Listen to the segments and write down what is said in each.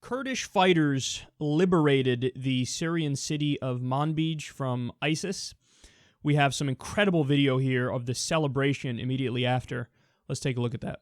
Kurdish fighters liberated the Syrian city of Manbij from ISIS. We have some incredible video here of the celebration immediately after. Let's take a look at that.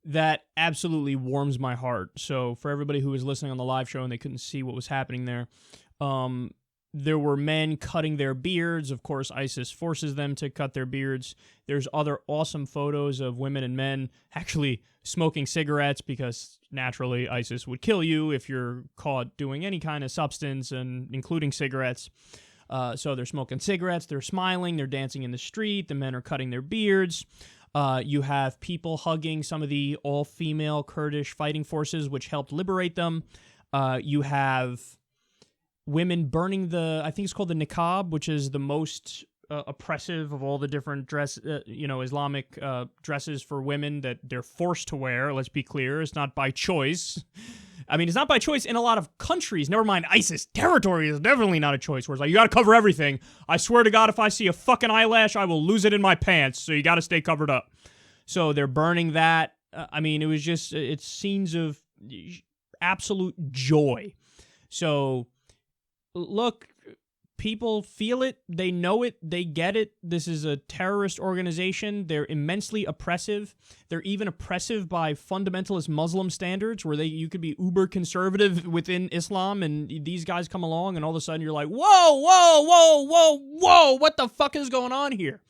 That absolutely warms my heart. So for everybody who was listening on the live show and they couldn't see what was happening there were men cutting their beards. Of course, ISIS forces them to cut their beards. There's other awesome photos of women and men actually smoking cigarettes because naturally ISIS would kill you if you're caught doing any kind of substance, and including cigarettes. So they're smoking cigarettes, they're smiling, they're dancing in the street, the men are cutting their beards. You have people hugging some of the all-female Kurdish fighting forces, which helped liberate them. You have women burning I think it's called the niqab, which is the most oppressive of all the different Islamic dresses for women that they're forced to wear. Let's be clear, it's not by choice. I mean, it's not by choice in a lot of countries. Never mind ISIS. Territory is definitely not a choice. Where it's like, you gotta cover everything. I swear to God, if I see a fucking eyelash, I will lose it in my pants. So you gotta stay covered up. So they're burning that. I mean, it was just, it's scenes of absolute joy. So, look, people feel it. They know it. They get it. This is a terrorist organization. They're immensely oppressive. They're even oppressive by fundamentalist Muslim standards, where you could be uber conservative within Islam, and these guys come along, and all of a sudden you're like, whoa, whoa, whoa, whoa, whoa, what the fuck is going on here?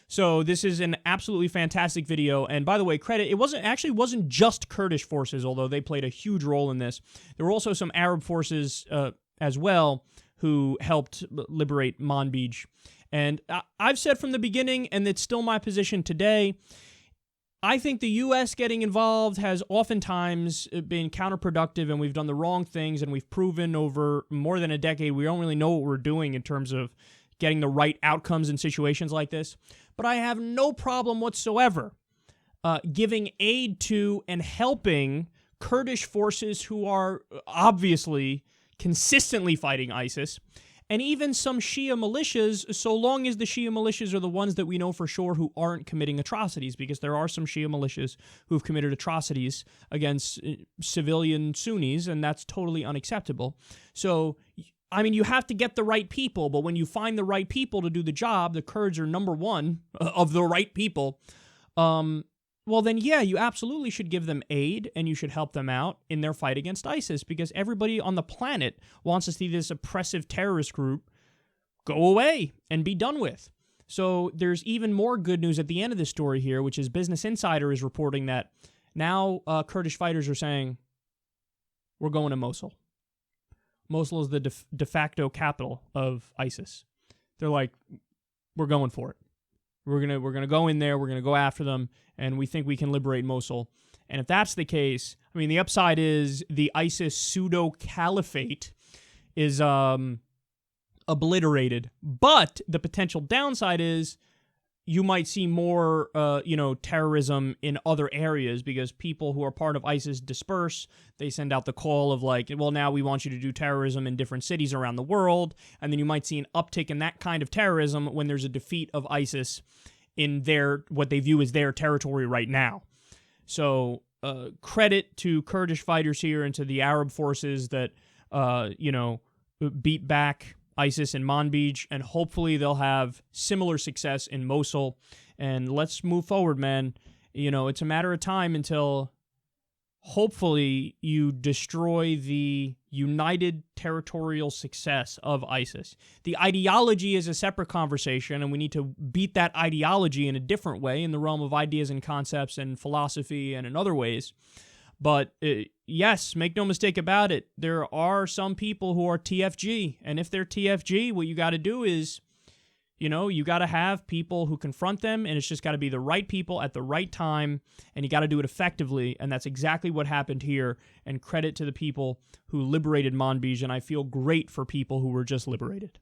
So this is an absolutely fantastic video, and by the way, credit, it wasn't just Kurdish forces, although they played a huge role in this. There were also some Arab forces as well who helped liberate Manbij. And I've said from the beginning, and it's still my position today, I think the U.S. getting involved has oftentimes been counterproductive, and we've done the wrong things, and we've proven over more than a decade we don't really know what we're doing in terms of getting the right outcomes in situations like this. But I have no problem whatsoever giving aid to and helping Kurdish forces who are obviously consistently fighting ISIS, and even some Shia militias, so long as the Shia militias are the ones that we know for sure who aren't committing atrocities, because there are some Shia militias who've committed atrocities against civilian Sunnis, and that's totally unacceptable. So, I mean, you have to get the right people, but when you find the right people to do the job, the Kurds are number one of the right people, well then, yeah, you absolutely should give them aid, and you should help them out in their fight against ISIS, because everybody on the planet wants to see this oppressive terrorist group go away and be done with. So there's even more good news at the end of this story here, which is Business Insider is reporting that now Kurdish fighters are saying, we're going to Mosul. Mosul is the de facto capital of ISIS. They're like, we're going for it. We're gonna go in there, we're gonna go after them, and we think we can liberate Mosul. And if that's the case, I mean, the upside is the ISIS pseudo-caliphate is obliterated. But the potential downside is you might see more, terrorism in other areas, because people who are part of ISIS disperse. They send out the call of like, well, now we want you to do terrorism in different cities around the world. And then you might see an uptick in that kind of terrorism when there's a defeat of ISIS in what they view as their territory right now. So credit to Kurdish fighters here and to the Arab forces that, beat back ISIS in Manbij, and hopefully they'll have similar success in Mosul. And let's move forward, man. It's a matter of time until hopefully you destroy the united territorial success of ISIS. The ideology is a separate conversation, and we need to beat that ideology in a different way in the realm of ideas and concepts and philosophy and in other ways. But yes, make no mistake about it, there are some people who are TFG, and if they're TFG, what you got to do is, you got to have people who confront them, and it's just got to be the right people at the right time, and you got to do it effectively, and that's exactly what happened here, and credit to the people who liberated Manbij, and I feel great for people who were just liberated.